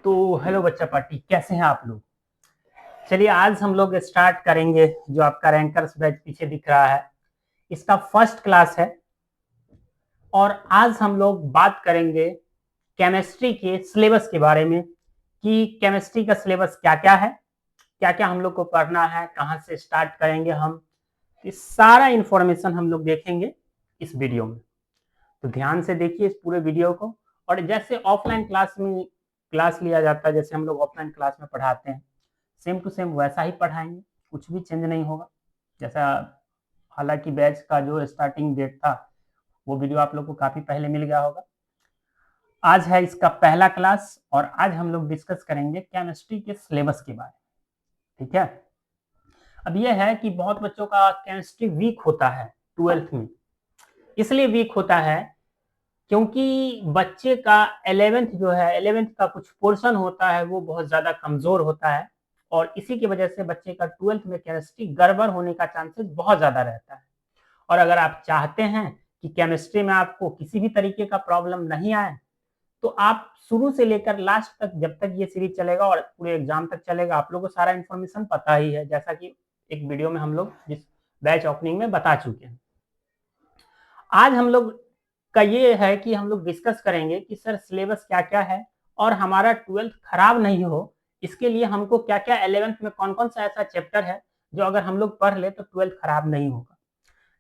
तो हेलो बच्चा पार्टी, कैसे हैं आप लोग। चलिए आज हम लोग स्टार्ट करेंगे। जो आपका रैंकर्स बैच पीछे दिख रहा है, इसका फर्स्ट क्लास है। और आज हम लोग बात करेंगे केमिस्ट्री के सिलेबस के बारे में कि केमिस्ट्री का सिलेबस क्या क्या है, क्या क्या हम लोग को पढ़ना है, कहाँ से स्टार्ट करेंगे हम। इस सारा इंफॉर्मेशन हम लोग देखेंगे इस वीडियो में। तो ध्यान से देखिए इस पूरे वीडियो को। और जैसे ऑफलाइन क्लास में क्लास लिया जाता है, जैसे हम लोग ऑफलाइन क्लास में पढ़ाते हैं, सेम टू सेम वैसा ही पढ़ाएंगे, कुछ भी चेंज नहीं होगा। जैसा हालांकि बैच का जो स्टार्टिंग डेट था वो वीडियो आप लोग को काफी पहले मिल गया होगा। आज है इसका पहला क्लास और आज हम लोग डिस्कस करेंगे केमिस्ट्री के सिलेबस के बारे में। ठीक है। अब यह है कि बहुत बच्चों का केमिस्ट्री वीक होता है ट्वेल्थ में। इसलिए वीक होता है क्योंकि बच्चे का 11th जो है 11th का कुछ पोर्शन होता है वो बहुत ज्यादा कमजोर होता है। और इसी की वजह से बच्चे का 12th में केमिस्ट्री गड़बड़ होने का चांसेस बहुत ज्यादा रहता है। और अगर आप चाहते हैं कि केमिस्ट्री में आपको किसी भी तरीके का प्रॉब्लम नहीं आए, तो आप शुरू से लेकर लास्ट तक, जब तक ये सीरीज चलेगा और पूरे एग्जाम तक चलेगा, आप लोगों को सारा इन्फॉर्मेशन पता ही है, जैसा कि एक वीडियो में हम लोग जिस बैच ओपनिंग में बता चुके हैं। आज हम लोग का ये है कि हम लोग डिस्कस करेंगे कि सर सिलेबस क्या क्या है और हमारा 12th खराब नहीं हो, इसके लिए हमको क्या क्या 11th में कौन कौन सा ऐसा चैप्टर है जो अगर हम लोग पढ़ ले तो 12th खराब नहीं होगा।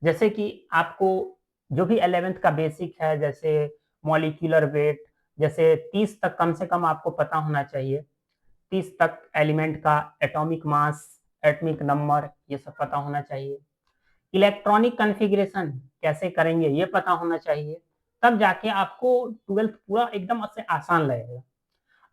जैसे कि आपको जो भी 11th का बेसिक है, जैसे मॉलिक्यूलर वेट, जैसे 30 तक कम से कम आपको पता होना चाहिए। 30 तक एलिमेंट का एटॉमिक मास, एटॉमिक नंबर, ये सब पता होना चाहिए। इलेक्ट्रॉनिक कॉन्फ़िगरेशन कैसे करेंगे ये पता होना चाहिए, तब जाके आपको 12th पूरा एकदम से आसान लगेगा।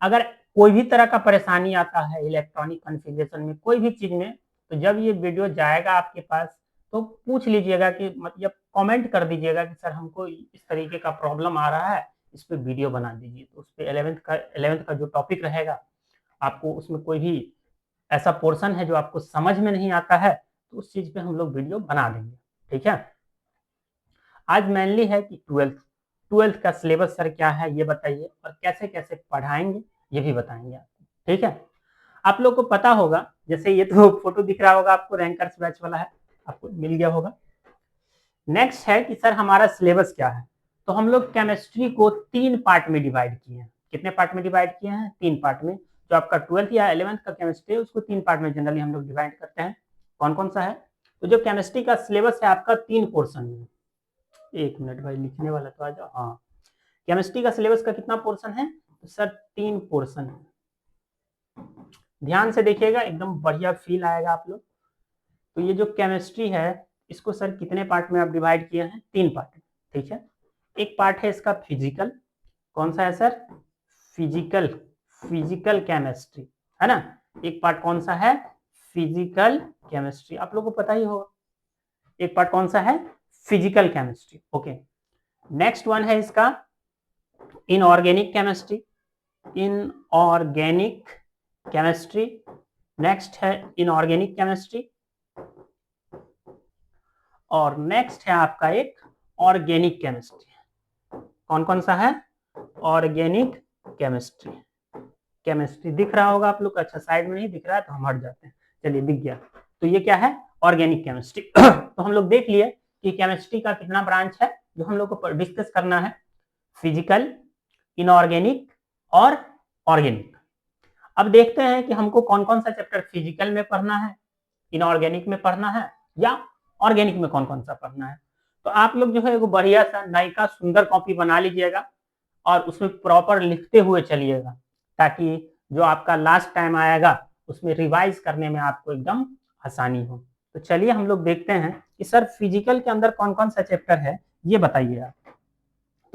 अगर कोई भी तरह का परेशानी आता है इलेक्ट्रॉनिक कॉन्फ़िगरेशन में, कोई भी चीज में, तो जब ये वीडियो जाएगा आपके पास तो पूछ लीजिएगा कि मतलब कमेंट कर दीजिएगा कि सर हमको इस तरीके का प्रॉब्लम आ रहा है, इस पे वीडियो बना दीजिए। तो उस पे 11th का जो टॉपिक रहेगा, आपको उसमें कोई भी ऐसा पोर्शन है जो आपको समझ में नहीं आता है, तो उस चीज पे हम लोग वीडियो बना देंगे। ठीक है। आज मेनली है कि ट्वेल्थ का सिलेबस सर क्या है ये बताइए, और कैसे कैसे पढ़ाएंगे ये भी बताएंगे आपको। ठीक है। आप लोग को पता होगा, जैसे ये तो फोटो दिख रहा होगा आपको, रैंकर्स बैच वाला है, आपको मिल गया होगा। नेक्स्ट है कि सर हमारा सिलेबस क्या है। तो हम लोग केमिस्ट्री को 3 पार्ट में डिवाइड किए हैं। कितने पार्ट में डिवाइड किए हैं? 3 पार्ट में। जो आपका 12th या 11th का केमिस्ट्री है उसको 3 पार्ट में जनरली हम लोग डिवाइड करते हैं। कौन कौन सा है? तो जो केमिस्ट्री का सिलेबस है आपका 3 पोर्शन में। 1 मिनट भाई, लिखने वाला तो आ जाओ। हाँ, केमिस्ट्री का सिलेबस का कितना पोर्शन है? तो सर 3 पोर्शन है। ध्यान से देखिएगा, एकदम बढ़िया फील आएगा आप लोग। तो ये जो केमिस्ट्री है इसको सर कितने पार्ट में आप डिवाइड किए हैं? 3 पार्ट में। ठीक है। एक पार्ट है इसका फिजिकल। कौन सा है सर? फिजिकल। फिजिकल केमिस्ट्री है ना। एक पार्ट कौन सा है? फिजिकल केमिस्ट्री, आप लोगों को पता ही होगा। एक पार्ट कौन सा है? Physical chemistry. Okay. Next one है इसका inorganic chemistry. Inorganic chemistry. Next है इनऑर्गेनिक केमिस्ट्री। और नेक्स्ट है आपका एक ऑर्गेनिक केमिस्ट्री। कौन कौन सा है? Organic chemistry. केमिस्ट्री दिख रहा होगा आप लोग। अच्छा, साइड में नहीं दिख रहा है तो हम हट जाते हैं। चलिए, दिख गया। तो ये क्या है? Organic chemistry. तो हम लोग देख लिए कि केमिस्ट्री का कितना ब्रांच है जो हम लोग को डिस्कस करना है। फिजिकल, इनऑर्गेनिक और ऑर्गेनिक। अब देखते हैं कि हमको कौन कौन सा चैप्टर फिजिकल में पढ़ना है, इनऑर्गेनिक में पढ़ना है, या ऑर्गेनिक में कौन कौन सा पढ़ना है। तो आप लोग जो है एक बढ़िया सा नई का सुंदर कॉपी बना लीजिएगा और उसमें प्रॉपर लिखते हुए चलिएगा, ताकि जो आपका लास्ट टाइम आएगा उसमें रिवाइज करने में आपको एकदम आसानी हो। तो चलिए हम लोग देखते हैं कि सर फिजिकल के अंदर कौन कौन सा चैप्टर है ये बताइए आप।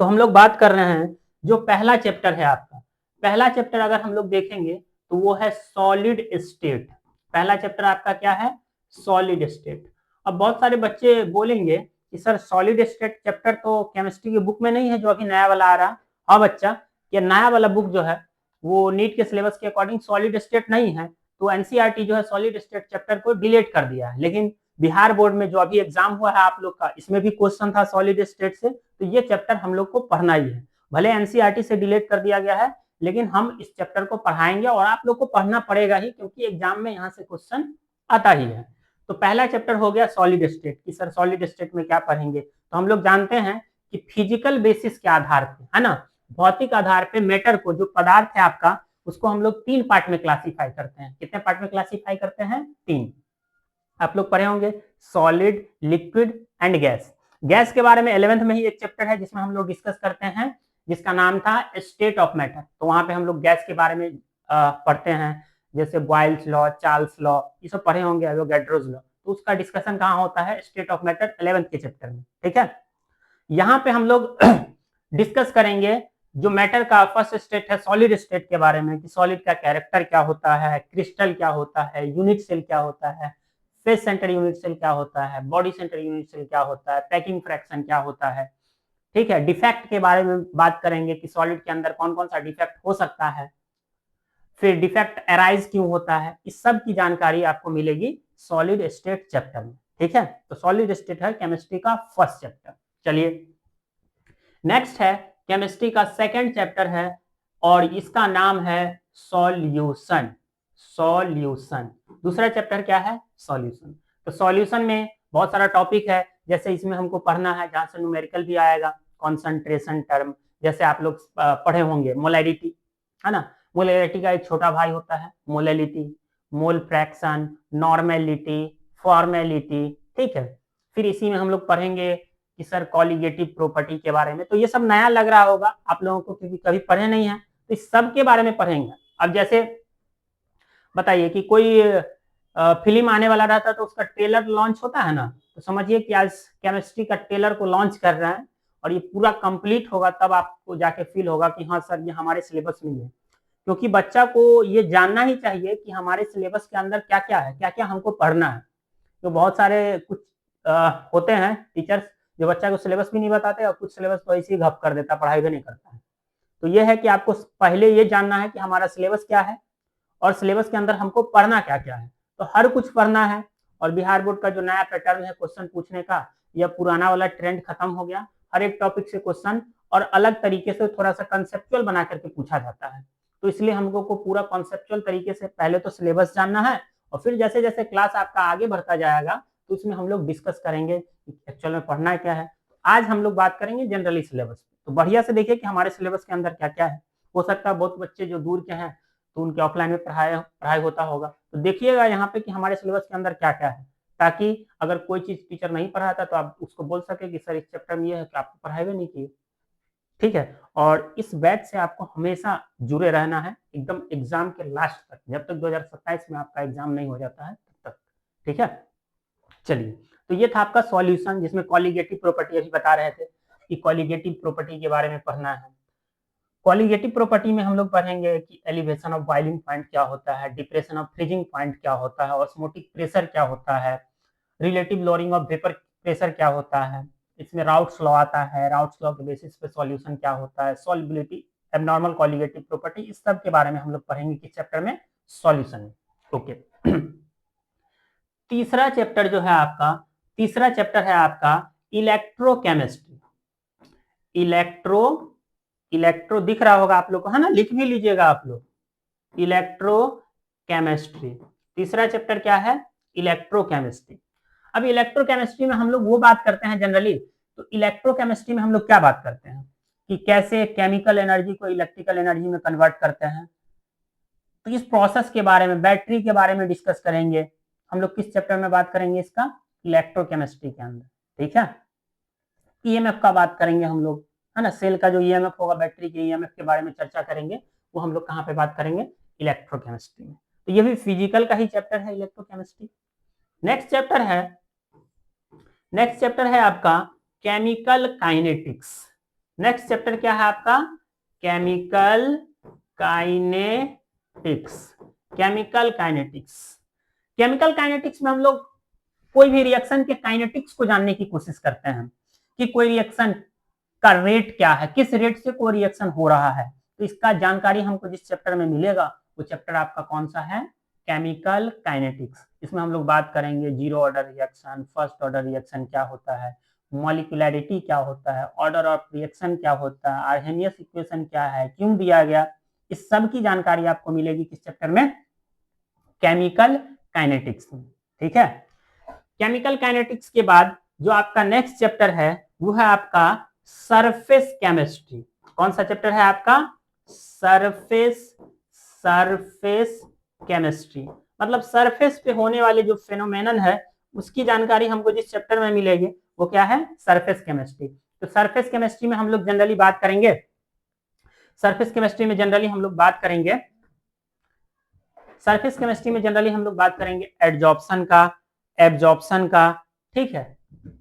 तो हम लोग बात कर रहे हैं जो पहला चैप्टर है आपका। पहला चैप्टर अगर हम लोग देखेंगे तो वो है सॉलिड स्टेट। पहला चैप्टर आपका क्या है? Solid state. अब बहुत सारे बच्चे बोलेंगे कि सर सॉलिड स्टेट चैप्टर तो केमिस्ट्री की बुक में नहीं है जो अभी नया वाला आ रहा। हाँ बच्चा, ये नया वाला बुक जो है वो नीट के सिलेबस के अकॉर्डिंग सॉलिड स्टेट नहीं है। तो एनसीईआरटी जो है सॉलिड स्टेट चैप्टर को डिलीट कर दिया है। लेकिन बिहार बोर्ड में जो अभी एग्जाम हुआ है आप लोग का, इसमें भी क्वेश्चन था सॉलिड स्टेट से। तो ये चैप्टर हम लोग को पढ़ना ही है। भले एनसीईआरटी से डिलीट कर दिया गया है, लेकिन हम इस चैप्टर को पढ़ाएंगे और आप लोग को पढ़ना पड़ेगा ही, क्योंकि एग्जाम में यहाँ से क्वेश्चन आता ही है। तो पहला चैप्टर हो गया सॉलिड स्टेट की। सर सॉलिड स्टेट में क्या पढ़ेंगे? तो हम लोग जानते हैं कि फिजिकल बेसिस के आधार पे, है ना, भौतिक आधार पे मैटर को, जो पदार्थ है आपका, उसको हम लोग 3 पार्ट में क्लासीफाई करते हैं। कितने पार्ट में क्लासीफाई करते हैं? 3। आप लोग पढ़े होंगे solid, liquid and gas. Gas के बारे में 11th में ही एक चैप्टर है जिसमें हम लोग डिस्कस करते हैं, जिसका नाम था स्टेट ऑफ मैटर। तो वहां पे हम लोग गैस के बारे में पढ़ते हैं, जैसे बॉयल्स लॉ, चार्ल्स लॉ, ये सब पढ़े होंगे, एवोगैड्रोस लॉ। तो उसका डिस्कशन कहाँ होता है? स्टेट ऑफ मैटर 11th के चैप्टर में। ठीक है, यहाँ पे हम लोग डिस्कस करेंगे जो मैटर का फर्स्ट स्टेट है, सॉलिड स्टेट के बारे में, कि सॉलिड का कैरेक्टर क्या होता है, क्रिस्टल क्या होता है, यूनिट सेल क्या होता है, फेस सेंटर यूनिट सेल क्या होता है, बॉडी सेंटर यूनिट सेल क्या होता है, पैकिंग फ्रैक्शन क्या होता है। ठीक है, डिफेक्ट के बारे में बात करेंगे कि सॉलिड के अंदर कौन कौन सा डिफेक्ट हो सकता है, फिर डिफेक्ट अराइज क्यों होता है। इस सब की जानकारी आपको मिलेगी सॉलिड स्टेट चैप्टर में। ठीक है, तो सॉलिड स्टेट है केमिस्ट्री का फर्स्ट चैप्टर। चलिए नेक्स्ट है केमिस्ट्री का सेकंड चैप्टर है, और इसका नाम है सॉल्यूशन। सॉल्यूशन दूसरा चैप्टर क्या है? सॉल्यूशन। तो सॉल्यूशन में बहुत सारा टॉपिक है, जैसे इसमें हमको पढ़ना है, जहां से न्यूमेरिकल भी आएगा, कॉन्सेंट्रेशन टर्म, जैसे आप लोग पढ़े होंगे मोलैरिटी, है ना, मोलैरिटी का एक छोटा भाई होता है molality, mole fraction, normality, formality. ठीक है, फिर इसी में हम लोग पढ़ेंगे कि सर कॉलिगेटिव प्रॉपर्टी के बारे में। तो ये सब नया लग रहा होगा आप लोगों को, क्योंकि कभी पढ़े नहीं है, तो इस सब के बारे में पढ़ेंगे। अब जैसे बताइए कि कोई फिल्म आने वाला रहता है तो उसका ट्रेलर लॉन्च होता है ना, तो समझिए कि आज केमिस्ट्री का ट्रेलर को लॉन्च कर रहे हैं, और ये पूरा कंप्लीट होगा तब आपको जाके फील होगा कि हाँ सर ये हमारे सिलेबस में है। क्योंकि बच्चा को ये जानना ही चाहिए कि हमारे सिलेबस के अंदर क्या क्या है, क्या क्या हमको पढ़ना है। तो बहुत सारे कुछ होते हैं टीचर्स जो बच्चा को सिलेबस भी नहीं बताते, और कुछ सिलेबस तो ऐसे ही घप कर देता, पढ़ाई भी नहीं करता है। तो ये है कि आपको पहले ये जानना है कि हमारा सिलेबस क्या है, और सिलेबस के अंदर हमको पढ़ना क्या क्या है। तो हर कुछ पढ़ना है, और बिहार बोर्ड का जो नया पैटर्न है क्वेश्चन पूछने का, यह पुराना वाला ट्रेंड खत्म हो गया। हर एक टॉपिक से क्वेश्चन और अलग तरीके से थोड़ा सा कंसेप्चुअल बना करके पूछा जाता है। तो इसलिए हमको को पूरा कॉन्सेप्चुअल तरीके से पहले तो सिलेबस जानना है, और फिर जैसे जैसे क्लास आपका आगे बढ़ता जाएगा तो उसमें हम लोग डिस्कस करेंगे कि एक्चुअल में पढ़ना क्या है। आज हम लोग बात करेंगे जनरली सिलेबस। तो बढ़िया से देखिए कि हमारे सिलेबस के अंदर क्या क्या है। हो सकता है बहुत बच्चे जो दूर के हैं तो उनके ऑफलाइन में पढ़ाई होता होगा, तो देखिएगा यहाँ पे कि हमारे सिलेबस के अंदर क्या क्या है, ताकि अगर कोई चीज टीचर नहीं पढ़ाता तो आप उसको बोल सके कि सर इस चैप्टर में ये है कि आपको पढ़ाई भी नहीं की। ठीक है, और इस बैच से आपको हमेशा जुड़े रहना है एकदम एग्जाम के लास्ट तक, जब तक 2027 में आपका एग्जाम नहीं हो जाता है तब तक। ठीक है, चलिए, तो ये था आपका सॉल्यूशन, जिसमें कॉलिगेटिव प्रॉपर्टी अभी बता रहे थे कि कॉलिगेटिव प्रॉपर्टी के बारे में पढ़ना है। कॉलिगेटिव प्रॉपर्टी में हम लोग पढ़ेंगे कि एलिवेशन ऑफ बॉइलिंग पॉइंट क्या होता है, डिप्रेशन ऑफ फ्रीजिंग पॉइंट क्या होता है, ऑस्मोटिक प्रेशर क्या होता है, relative lowering of vapour pressure क्या होता है, इसमें राउट्स लॉ आता है, राउट्स लॉ के बेसिस पे सॉल्यूशन क्या होता है, सॉल्युबिलिटी, एबनॉर्मल कॉलिगेटिव प्रॉपर्टी, इस सब के बारे में हम लोग पढ़ेंगे किस चैप्टर में? सॉल्यूशन में। ओके तीसरा चैप्टर जो है आपका, तीसरा चैप्टर है आपका इलेक्ट्रोकेमिस्ट्री। इलेक्ट्रो दिख रहा होगा आप लोग को, है ना, लिख भी लीजिएगा आप लोग, इलेक्ट्रोकेमिस्ट्री। तीसरा चैप्टर क्या है? इलेक्ट्रोकेमिस्ट्री। अब इलेक्ट्रोकेमिस्ट्री में हम लोग वो बात करते हैं जनरली, तो इलेक्ट्रोकेमिस्ट्री में हम लोग क्या बात करते हैं कि कैसे केमिकल एनर्जी को इलेक्ट्रिकल एनर्जी में कन्वर्ट करते हैं। तो इस प्रोसेस के बारे में, बैटरी के बारे में डिस्कस करेंगे हम लोग। किस चैप्टर में बात करेंगे इसका? इलेक्ट्रोकेमिस्ट्री के अंदर। ठीक है, ईएमएफ का बात करेंगे हम लोग, है ना, सेल का जो ईएमएफ होगा, बैटरी के ईएमएफ के बारे में चर्चा करेंगे। वो हम लोग कहाँ पे बात करेंगे? इलेक्ट्रोकेमिस्ट्री में। तो ये भी फिजिकल का ही चैप्टर है, इलेक्ट्रोकेमिस्ट्री। नेक्स्ट चैप्टर है आपका केमिकल काइनेटिक्स। नेक्स्ट चैप्टर क्या है आपका? Chemical kinetics. Chemical kinetics, chemical kinetics में हम लोग कोई भी रिएक्शन के काइनेटिक्स को जानने की कोशिश करते हैं कि कोई रिएक्शन का रेट क्या है, किस रेट से कोई रिएक्शन हो रहा है। तो इसका जानकारी हमको जिस चैप्टर में मिलेगा वो चैप्टर आपका कौन सा है? Chemical kinetics. इसमें हम लोग बात करेंगे zero order reaction, first order reaction क्या होता है, मॉलिक्यूलैरिटी क्या होता है, ऑर्डर ऑफ रिएक्शन क्या होता है, आर्हेनियस इक्वेशन क्या है, क्यों दिया गया, इस सब की जानकारी आपको मिलेगी किस चैप्टर में, केमिकल काइनेटिक्स में। ठीक है, केमिकल काइनेटिक्स के बाद जो आपका नेक्स्ट चैप्टर है वो है आपका सरफेस केमिस्ट्री। कौन सा चैप्टर है आपका, सरफेस केमिस्ट्री। मतलब सरफेस पे होने वाले जो फेनोमेनन है उसकी जानकारी हमको जिस चैप्टर में मिलेगी वो क्या है, सरफेस केमिस्ट्री। तो सरफेस केमिस्ट्री में हम लोग जनरली बात करेंगे, सरफेस केमिस्ट्री में जनरली हम लोग बात करेंगे, सरफेस केमिस्ट्री में जनरली हम लोग बात करेंगे एडजॉर्प्शन का, एब्जॉर्प्शन का, ठीक है,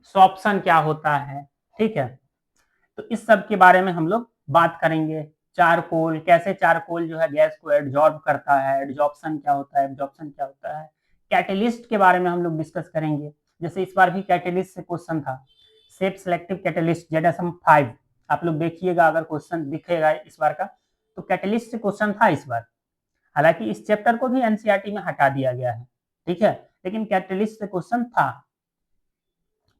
सॉर्प्शन क्या होता है, ठीक है। तो इस सब के बारे में हम लोग बात करेंगे। चारकोल, कैसे चारकोल जो है गैस को एडजॉर्ब करता है, एडजॉर्प्शन क्या होता है, एब्जॉर्प्शन क्या होता है। कैटलिस्ट के बारे में हम लोग डिस्कस करेंगे, जैसे इस बार भी कैटलिस्ट से क्वेश्चन था, सेफ सिलेक्टिव कैटलिस्ट ZSM-5, आप लोग देखिएगा अगर क्वेश्चन दिखेगा इस बार का, तो कैटलिस्ट से क्वेश्चन था इस बार। हालांकि इस चैप्टर को भी एनसीईआरटी में हटा दिया गया है, ठीक है, लेकिन कैटलिस्ट से क्वेश्चन था,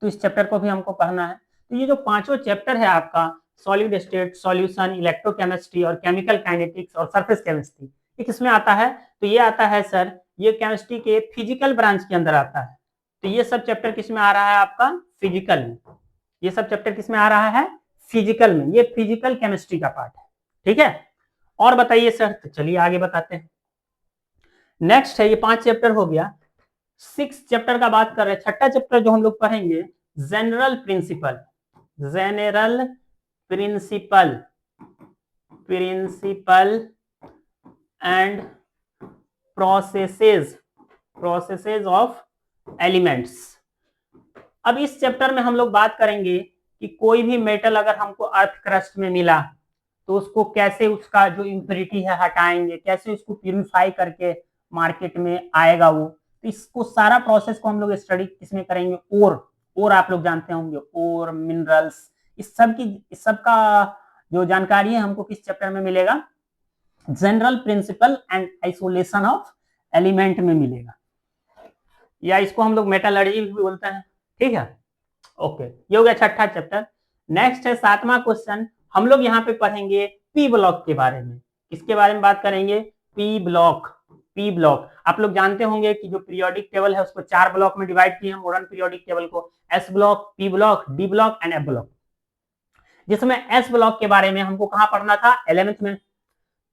तो इस चैप्टर को भी हमको पढ़ना है। तो ये जो पांचों चैप्टर है आपका, सॉलिड स्टेट, सॉल्यूशन, इलेक्ट्रोकेमिस्ट्री और केमिकल काइनेटिक्स और सरफेस केमिस्ट्री, ये किसमें आता है, तो ये आता है सर, ये केमिस्ट्री के फिजिकल ब्रांच के अंदर आता है। तो ये सब चैप्टर किसमें आ रहा है आपका, फिजिकल में। ये सब चैप्टर किसमें आ रहा है, फिजिकल में। ये फिजिकल केमिस्ट्री का पार्ट है, ठीक है। और बताइए सर, तो चलिए आगे बताते हैं। नेक्स्ट है, ये 5 चैप्टर हो गया। 6 चैप्टर का बात कर रहे हैं। छठा चैप्टर जो हम लोग पढ़ेंगे, general principle, general principle, principle and processes, processes of elements. अब इस चैप्टर में हम लोग बात करेंगे कि कोई भी मेटल अगर हमको अर्थ क्रस्ट में मिला तो उसको कैसे, उसका जो इम्प्योरिटी है हटाएंगे, कैसे उसको प्यूरिफाई करके मार्केट में आएगा वो। तो इसको सारा प्रोसेस को हम लोग स्टडी किसमें करेंगे, और आप लोग जानते होंगे, और मिनरल्स, इस सब का जो जानकारी है हमको किस चैप्टर में मिलेगा, general principle and isolation of element में मिलेगा, या इसको हम लोग मेटलर्जी भी बोलते हैं, ठीक है। ओके, ये हो गया छठा चैप्टर। नेक्स्ट है 7वां क्वेश्चन, हम लोग यहाँ पे पढ़ेंगे पी ब्लॉक के बारे में। किसके बारे में बात करेंगे, पी ब्लॉक। पी ब्लॉक आप लोग जानते होंगे कि जो पीरियोडिक टेबल है उसको 4 ब्लॉक में डिवाइड किए हैं, मॉडर्न पीरियोडिक टेबल को, S block, P block, D block and F block. जिसमें एस ब्लॉक के बारे में हमको कहाँ पढ़ना था, 11th में।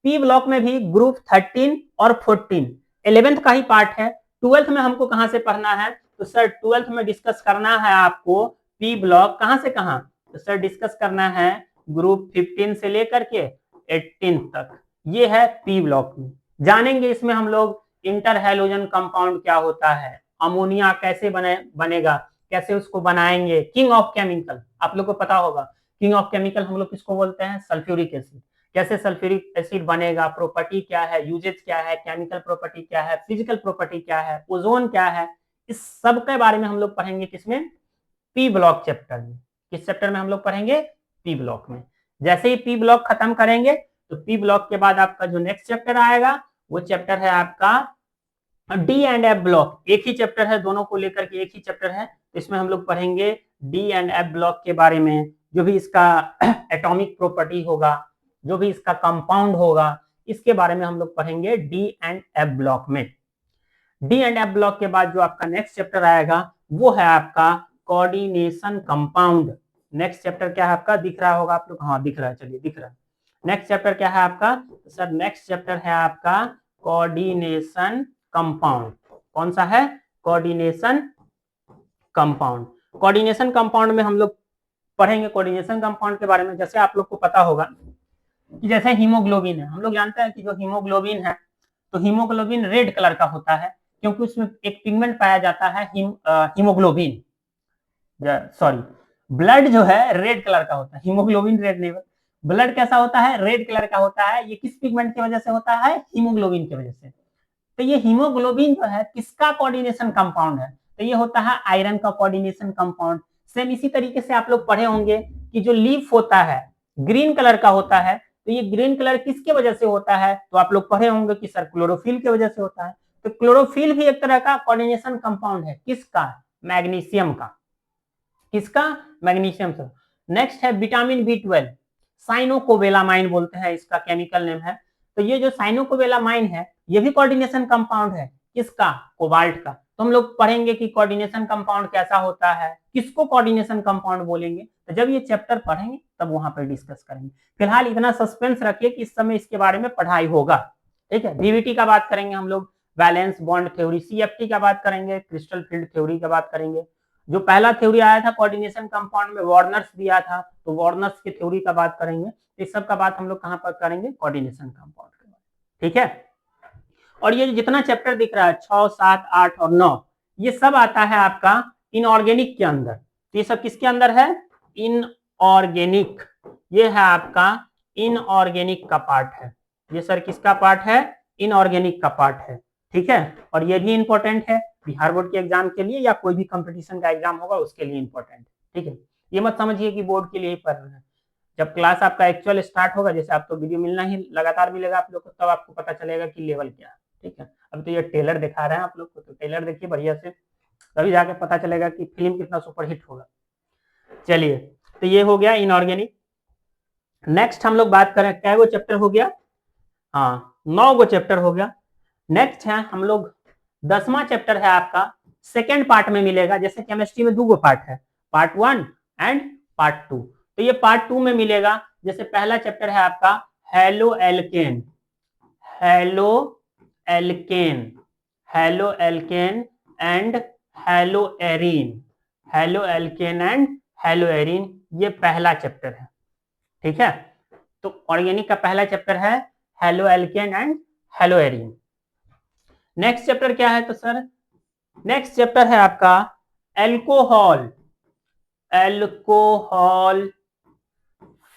पी ब्लॉक में भी ग्रुप 13 और 14 11th का ही पार्ट है। 12th में हमको कहां से पढ़ना है, तो सर 12th में डिस्कस करना है आपको पी ब्लॉक कहां से कहां, तो सर डिस्कस करना है ग्रुप 15 से लेकर के 18 तक, ये है पी ब्लॉक में। जानेंगे इसमें हम लोग इंटर हैलोजन कंपाउंड क्या होता है, अमोनिया कैसे बनेगा, कैसे उसको बनाएंगे, किंग ऑफ केमिकल आप लोग को पता होगा, किंग ऑफ केमिकल हम लोग किसको बोलते हैं, सल्फ्यूरिक एसिड। कैसे सल्फ्यूरिक एसिड बनेगा, प्रॉपर्टी क्या है, यूजेज क्या है, केमिकल प्रॉपर्टी क्या है, फिजिकल प्रॉपर्टी क्या है, ओजोन क्या है, इस सब के बारे में हम लोग पढ़ेंगे किसमें, पी ब्लॉक चैप्टर में। किस चैप्टर में हम लोग पढ़ेंगे, पी ब्लॉक में। जैसे ही पी ब्लॉक खत्म करेंगे तो पी ब्लॉक के बाद आपका जो नेक्स्ट चैप्टर आएगा वो चैप्टर है आपका डी एंड एफ ब्लॉक। एक ही चैप्टर है, दोनों को लेकर के एक ही चैप्टर है, इसमें हम लोग पढ़ेंगे डी एंड एफ ब्लॉक के बारे में, जो भी इसका एटॉमिक प्रॉपर्टी होगा, जो भी इसका कंपाउंड होगा, इसके बारे में हम लोग पढ़ेंगे डी एंड एफ ब्लॉक में। डी एंड एफ ब्लॉक के बाद जो आपका नेक्स्ट चैप्टर आएगा वो है आपका कोऑर्डिनेशन कंपाउंड। नेक्स्ट चैप्टर क्या है आपका, दिख रहा होगा आप लोग, हाँ दिख रहा है, चलिए दिख रहा है। नेक्स्ट चैप्टर क्या है आपका, सर नेक्स्ट चैप्टर है आपका कोऑर्डिनेशन कंपाउंड। कौन सा है, कोऑर्डिनेशन कंपाउंड। कोऑर्डिनेशन कंपाउंड में हम लोग पढ़ेंगे कोऑर्डिनेशन कंपाउंड के बारे में। जैसे आप लोग को पता होगा कि जैसे हीमोग्लोबिन है, हम लोग जानते हैं कि जो हीमोग्लोबिन है, तो हीमोग्लोबिन रेड कलर का होता है क्योंकि उसमें एक पिगमेंट पाया जाता है हीमोग्लोबिन, सॉरी ब्लड जो है रेड कलर का होता है, हीमोग्लोबिन रेड नहीं, ब्लड कैसा होता है, रेड कलर का होता है। ये किस पिगमेंट की वजह से होता है, हीमोग्लोबिन की वजह से। तो ये हीमोग्लोबिन जो है किसका कोऑर्डिनेशन कंपाउंड है, तो ये होता है आयरन का कोऑर्डिनेशन कंपाउंड। सेम इसी तरीके से आप लोग पढ़े होंगे कि जो लीफ होता है ग्रीन कलर का होता है, तो ये ग्रीन कलर किसके वजह से होता है, तो आप लोग पढ़े होंगे कि सर क्लोरोफिल की वजह से होता है। तो क्लोरोफिल भी एक तरह का कोऑर्डिनेशन कंपाउंड है, किसका, मैग्नीशियम का। किसका, मैग्नीशियम से। नेक्स्ट है विटामिन B12, साइनोकोबेलामाइन बोलते हैं, इसका केमिकल नेम है। तो ये जो साइनोकोबालामाइन है ये भी कोऑर्डिनेशन कंपाउंड है, किसका? कोबाल्ट का। तो हम लोग पढ़ेंगे कि कोऑर्डिनेशन कंपाउंड कैसा होता है, किसको कोऑर्डिनेशन कंपाउंड बोलेंगे, तो जब ये चैप्टर पढ़ेंगे तब वहां पर डिस्कस करेंगे। फिलहाल इतना सस्पेंस रखिए कि इस समय इसके बारे में पढ़ाई होगा, ठीक है। बीवीटी का बात करेंगे हम लोग, वैलेंस बॉन्ड थ्योरी, सीएफटी का बात करेंगे, क्रिस्टल फील्ड थ्योरी का बात करेंगे। जो पहला थ्योरी आया था कोऑर्डिनेशन कंपाउंड में, वार्नर्स दिया था, तो वार्नर्स की थ्योरी का बात करेंगे। इस सब का बात हम लोग कहां पर करेंगे? कोऑर्डिनेशन कंपाउंड के बारे में, ठीक है। और ये जितना चैप्टर दिख रहा है 6, 7, 8 और 9, ये सब आता है आपका इनऑर्गेनिक के अंदर। तो ये सब किसके अंदर है? इनऑर्गेनिक। ये है आपका इनऑर्गेनिक का पार्ट है। ये सर किसका पार्ट है? इनऑर्गेनिक का पार्ट है, ठीक है। और ये भी इंपॉर्टेंट है बिहार बोर्ड के एग्जाम के लिए या कोई भी कंपटीशन का एग्जाम होगा उसके लिए इंपॉर्टेंट, ठीक है। ये मत समझिए कि बोर्ड के लिए ही पढ़ रहे हैं। जब क्लास आपका एक्चुअल स्टार्ट होगा, जैसे आपको वीडियो मिलना ही लगातार मिलेगा आप लोग को, तब आपको पता चलेगा कि लेवल क्या है, ठीक है। अभी तो ये टेलर दिखा रहे हैं आप लोग को, तो टेलर देखिए बढ़िया से, तभी जाके पता चलेगा कि फिल्म कितना सुपरहिट होगा। चलिए, तो ये हो गया इनऑर्गेनिक। नेक्स्ट हम लोग बात करें, क्या वो चैप्टर हो गया? हाँ, 9 गो चैप्टर हो गया। नेक्स्ट है हम लोग 10वां चैप्टर है आपका, सेकेंड पार्ट में मिलेगा। जैसे केमिस्ट्री में 2 गो पार्ट है, पार्ट 1 एंड पार्ट 2, तो ये पार्ट 2 में मिलेगा। जैसे पहला चैप्टर है आपका halo alkane, halo alkane, halo alkane and hello arene, halo alkane and hello arene, ये पहला चैप्टर है, ठीक है। तो ऑर्गेनिक का पहला चैप्टर है halo alkane and hello arene. Next chapter क्या है? तो सर नेक्स्ट चैप्टर है आपका alcohol, alcohol,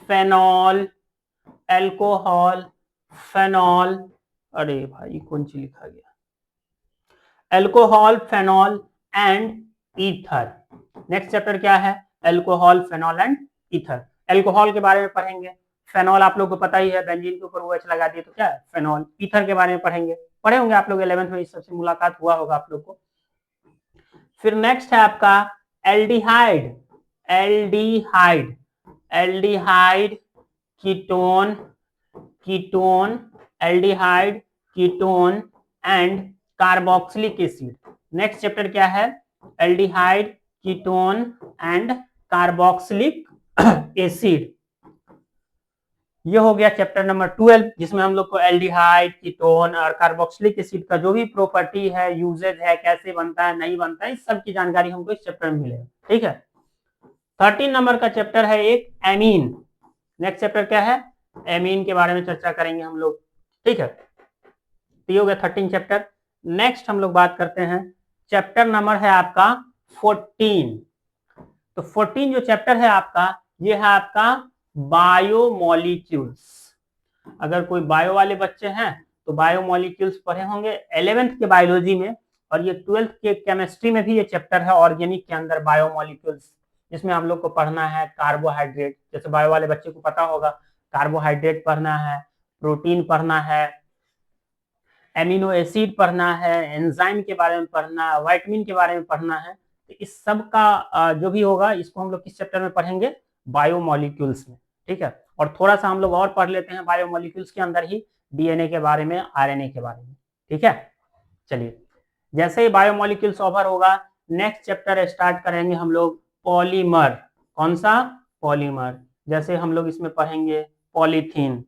phenol, alcohol, phenol, अरे भाई कौन सी लिखा गया, alcohol, phenol and ether. Next chapter क्या है? Alcohol, phenol and ether. Alcohol के बारे में पढ़ेंगे, फेनॉल आप लोग को पता ही है, बेंजीन के ऊपर OH लगा दिए तो क्या है? फेनॉल। ईथर के बारे में पढ़ेंगे, पढ़े होंगे आप लोग 11th में, इस सबसे मुलाकात हुआ होगा आप लोग को। फिर नेक्स्ट है आपका aldehyde, aldehyde, aldehyde, ketone, ketone, aldehyde, ketone and carboxylic acid. Next chapter क्या है? Aldehyde, ketone and carboxylic acid. ये हो गया चैप्टर नंबर 12, जिसमें हम लोग को एल्डिहाइड, कीटोन और कार्बोक्सिलिक एसिड का जो भी प्रॉपर्टी है, यूजेज है, कैसे बनता है, नहीं बनता है, इस सब की जानकारी हमको इस चैप्टर में मिलेगा, ठीक है। 13 नंबर का चैप्टर है एक एमीन। नेक्स्ट चैप्टर क्या है? एमीन के बारे में चर्चा करेंगे हम लोग, ठीक है। तो ये हो गया 13 चैप्टर। नेक्स्ट हम लोग बात करते हैं, चैप्टर नंबर है आपका 14। तो 14 जो चैप्टर है आपका, ये है आपका बायोमोलिक्यूल्स। अगर कोई बायो वाले बच्चे हैं तो बायोमोलिक्यूल्स पढ़े होंगे 11th के बायोलॉजी में, और ये 12th के केमिस्ट्री में भी ये चैप्टर है ऑर्गेनिक के अंदर, बायोमोलिक्यूल्स, जिसमें हम लोग को पढ़ना है कार्बोहाइड्रेट। जैसे बायो वाले बच्चे को पता होगा कार्बोहाइड्रेट पढ़ना है, प्रोटीन पढ़ना है, एमिनो एसिड पढ़ना है, एंजाइम के बारे में पढ़ना है, विटामिन के बारे में पढ़ना है। तो इस सब का जो भी होगा इसको हम लोग किस चैप्टर में पढ़ेंगे? बायोमोलिक्यूल्स में, ठीक है। और थोड़ा सा हम लोग और पढ़ लेते हैं बायोमोलिक्यूल्स के अंदर ही डीएनए के बारे में, आरएनए के बारे में, ठीक है। चलिए, जैसे ही बायोमोलिक्यूल्स ओवर होगा, नेक्स्ट चैप्टर स्टार्ट करेंगे हम लोग पॉलीमर। कौन सा? पॉलीमर। जैसे हम लोग इसमें पढ़ेंगे पॉलीथीन,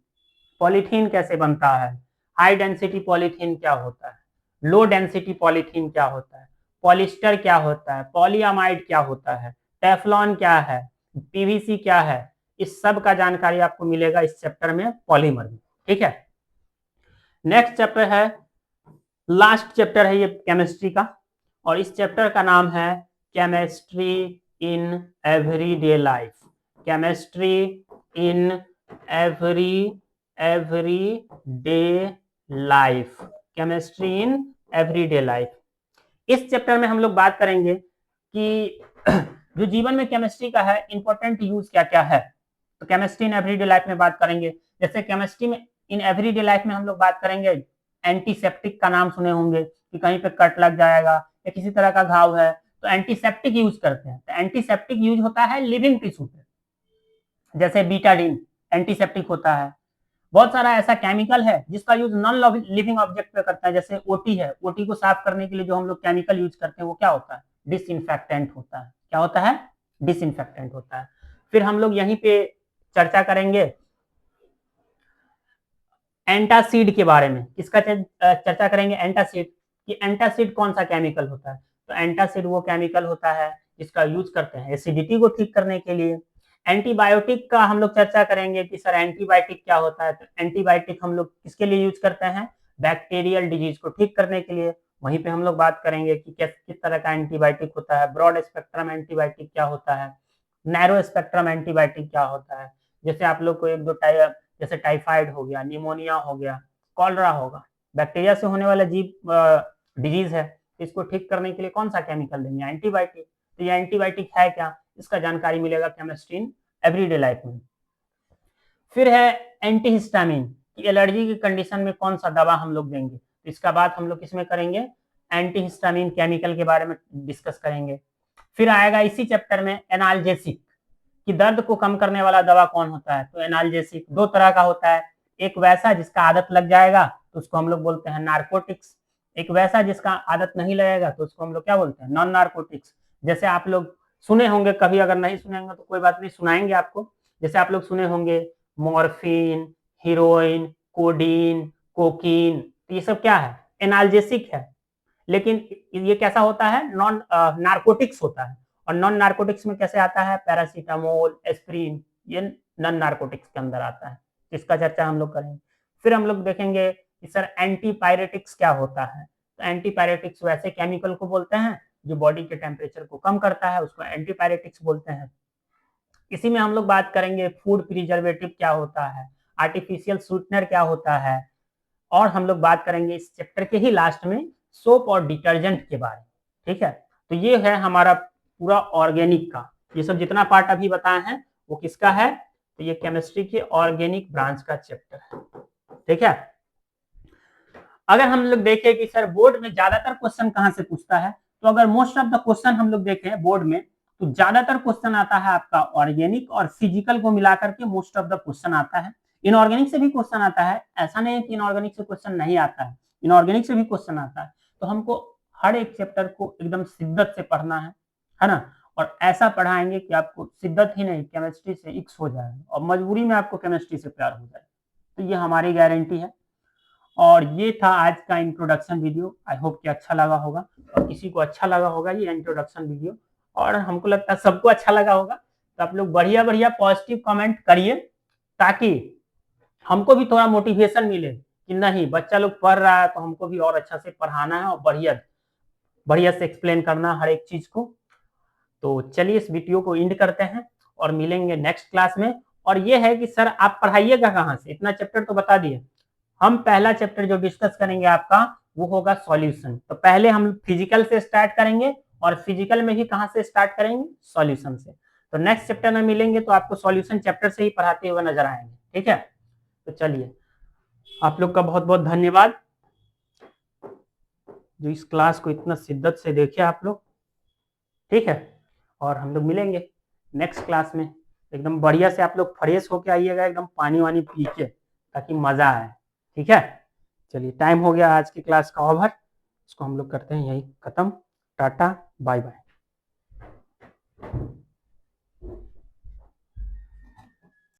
पॉलीथीन कैसे बनता है, हाई डेंसिटी पॉलीथीन क्या होता है, लो डेंसिटी पॉलीथीन क्या होता है, पॉलिस्टर क्या होता है, पॉलीअमाइड क्या होता है, टेफ्लॉन क्या है, पीवीसी क्या है, इस सब का जानकारी आपको मिलेगा इस चैप्टर में, पॉलीमर में, ठीक है। नेक्स्ट चैप्टर है, लास्ट चैप्टर है ये केमिस्ट्री का, और इस चैप्टर का नाम है chemistry in everyday life, chemistry in everyday life, chemistry in everyday life. इस चैप्टर में हम लोग बात करेंगे कि जो जीवन में केमिस्ट्री का है इंपॉर्टेंट यूज क्या क्या है। तो केमिस्ट्री इन एवरीडे लाइफ में बात करेंगे। जैसे केमिस्ट्री में इन एवरीडे लाइफ में हम लोग बात करेंगे, एंटीसेप्टिक का नाम सुने होंगे कि कहीं पे कट लग जाएगा या किसी तरह का घाव है तो एंटीसेप्टिक यूज करते हैं। तो एंटीसेप्टिक यूज होता है लिविंग टिश्यू पे, जैसे बीटाडीन एंटीसेप्टिक होता है। बहुत सारा ऐसा केमिकल है जिसका यूज नॉन लिविंग ऑब्जेक्ट पे करता है, जैसे ओटी है, ओटी को साफ करने के लिए जो हम लोग केमिकल यूज करते हैं वो क्या होता है, डिसइंफेक्टेंट होता है। क्या होता है, डिसइंफेक्टेंट होता है। फिर हम लोग यहीं पे चर्चा करेंगे एंटासिड के बारे में। किसका चर्चा करेंगे, एंटासिड, कि एंटासिड कौन सा केमिकल होता है। तो एंटासिड वो केमिकल होता है जिसका यूज करते हैं एसिडिटी को ठीक करने के लिए। एंटीबायोटिक का हम लोग चर्चा करेंगे कि सर एंटीबायोटिक क्या होता है। तो एंटीबायोटिक हम लोग किसके लिए यूज करते हैं, बैक्टीरियल डिजीज को ठीक करने के लिए। वहीं पे हम लोग बात करेंगे कि किस तरह का एंटीबायोटिक होता है, ब्रॉड स्पेक्ट्रम एंटीबायोटिक क्या होता है, नैरो स्पेक्ट्रम एंटीबायोटिक क्या होता है। जैसे आप लोग को एक दो जैसे टाइफाइड हो गया, निमोनिया हो गया, कॉलरा होगा, बैक्टीरिया से होने वाला जीव डिजीज है, इसको ठीक करने के लिए कौन सा केमिकल देंगे, एंटीबायोटिक। तो ये एंटीबायोटिक है क्या, इसका जानकारी मिलेगा केमिस्ट्री इन एवरीडे लाइफ में। फिर है एंटीहिस्टामिन, कि एलर्जी की कंडीशन में कौन सा दवा हम लोग देंगे। तो इसका बात हम लोग किसमें करेंगे, एंटीहिस्टामिन केमिकल के बारे में डिस्कस करेंगे। फिर आएगा इसी चैप्टर में एनाल्जेसिक, कि दर्द को कम करने वाला दवा कौन होता है। तो एनाल्जेसिक दो तरह का होता है, एक वैसा जिसका आदत लग जाएगा तो उसको हम लोग बोलते हैं नारकोटिक्स, एक वैसा जिसका आदत नहीं लगेगा तो उसको हम लोग क्या बोलते हैं, नॉन नारकोटिक्स। जैसे आप लोग सुने होंगे, कभी अगर नहीं सुने होंगे तो कोई बात नहीं, सुनाएंगे आपको। जैसे आप लोग सुने होंगे मॉर्फिन, हीरोइन, कोडीन, कोकीन, ये सब क्या है, एनाल्जेसिक है। लेकिन ये कैसा होता है, नॉन नारकोटिक्स होता है। और नॉन नारकोटिक्स में कैसे आता है, पैरासीटामोल, एस्प्रिन, ये नॉन नारकोटिक्स के अंदर आता है। इसका चर्चा हम लोग करेंगे। फिर हम लोग देखेंगे कि सर एंटीपायरेटिक्स क्या होता है। तो एंटीपायरेटिक्स वैसे केमिकल को बोलते हैं जो बॉडी के टेम्परेचर को कम करता है, उसको एंटीपायरेटिक्स बोलते हैं। इसी में हम लोग बात करेंगे फूड प्रिजर्वेटिव क्या होता है, आर्टिफिशियल स्वीटनर क्या होता है, और हम लोग बात करेंगे इस चैप्टर के ही लास्ट में सोप और डिटर्जेंट के बारे में। ठीक है, तो ये है हमारा पूरा ऑर्गेनिक का, ये सब जितना पार्ट अभी बताए हैं वो किसका है, तो ये केमिस्ट्री के ऑर्गेनिक ब्रांच का चैप्टर है। ठीक है, अगर हम लोग देखें कि सर बोर्ड में ज्यादातर क्वेश्चन कहां से पूछता है, तो अगर मोस्ट ऑफ द क्वेश्चन हम लोग देखें बोर्ड में तो ज्यादातर क्वेश्चन आता है आपका ऑर्गेनिक और फिजिकल को मिलाकर के मोस्ट ऑफ द क्वेश्चन आता है। इनऑर्गेनिक से भी क्वेश्चन आता है, ऐसा नहीं है कि इनऑर्गेनिक से क्वेश्चन नहीं आता है, इनऑर्गेनिक से भी क्वेश्चन आता है। तो हमको हर एक चैप्टर को एकदम शिद्दत से पढ़ना है ना, और ऐसा पढ़ाएंगे कि आपको शिद्दत ही नहीं केमिस्ट्री से इक्स हो जाए और मजबूरी में आपको केमिस्ट्री से प्यार हो जाए। तो ये हमारी गारंटी है। और ये था आज का इंट्रोडक्शन वीडियो, आई होप कि अच्छा लगा होगा और किसी को अच्छा लगा होगा ये इंट्रोडक्शन वीडियो, और हमको लगता है सबको अच्छा लगा होगा। तो आप लोग बढ़िया बढ़िया पॉजिटिव कमेंट करिए ताकि हमको भी थोड़ा मोटिवेशन मिले कि नहीं बच्चा लोग पढ़ रहा है तो हमको भी और अच्छा से पढ़ाना है और बढ़िया बढ़िया से एक्सप्लेन करना हर एक चीज को। तो चलिए इस वीडियो को एंड करते हैं और मिलेंगे नेक्स्ट क्लास में। और ये है कि सर आप पढ़ाइएगा कहाँ से, इतना चैप्टर तो बता दिए। हम पहला चैप्टर जो डिस्कस करेंगे आपका वो होगा सॉल्यूशन। तो पहले हम फिजिकल से स्टार्ट करेंगे और फिजिकल में भी कहां से स्टार्ट करेंगे, सॉल्यूशन से। तो नेक्स्ट चैप्टर में मिलेंगे तो आपको सॉल्यूशन चैप्टर से ही पढ़ाते हुए नजर आएंगे। ठीक है, तो चलिए आप लोग का बहुत बहुत धन्यवाद जो इस क्लास को इतना शिद्दत से देखे आप लोग। ठीक है, और हम लोग मिलेंगे नेक्स्ट क्लास में। एकदम बढ़िया से आप लोग फ्रेश होके आइएगा, एकदम पानी वानी पी के, ताकि मजा आए। ठीक है, चलिए टाइम हो गया आज की क्लास का ओवर, इसको हम लोग करते हैं यही खत्म। Tata bye bye.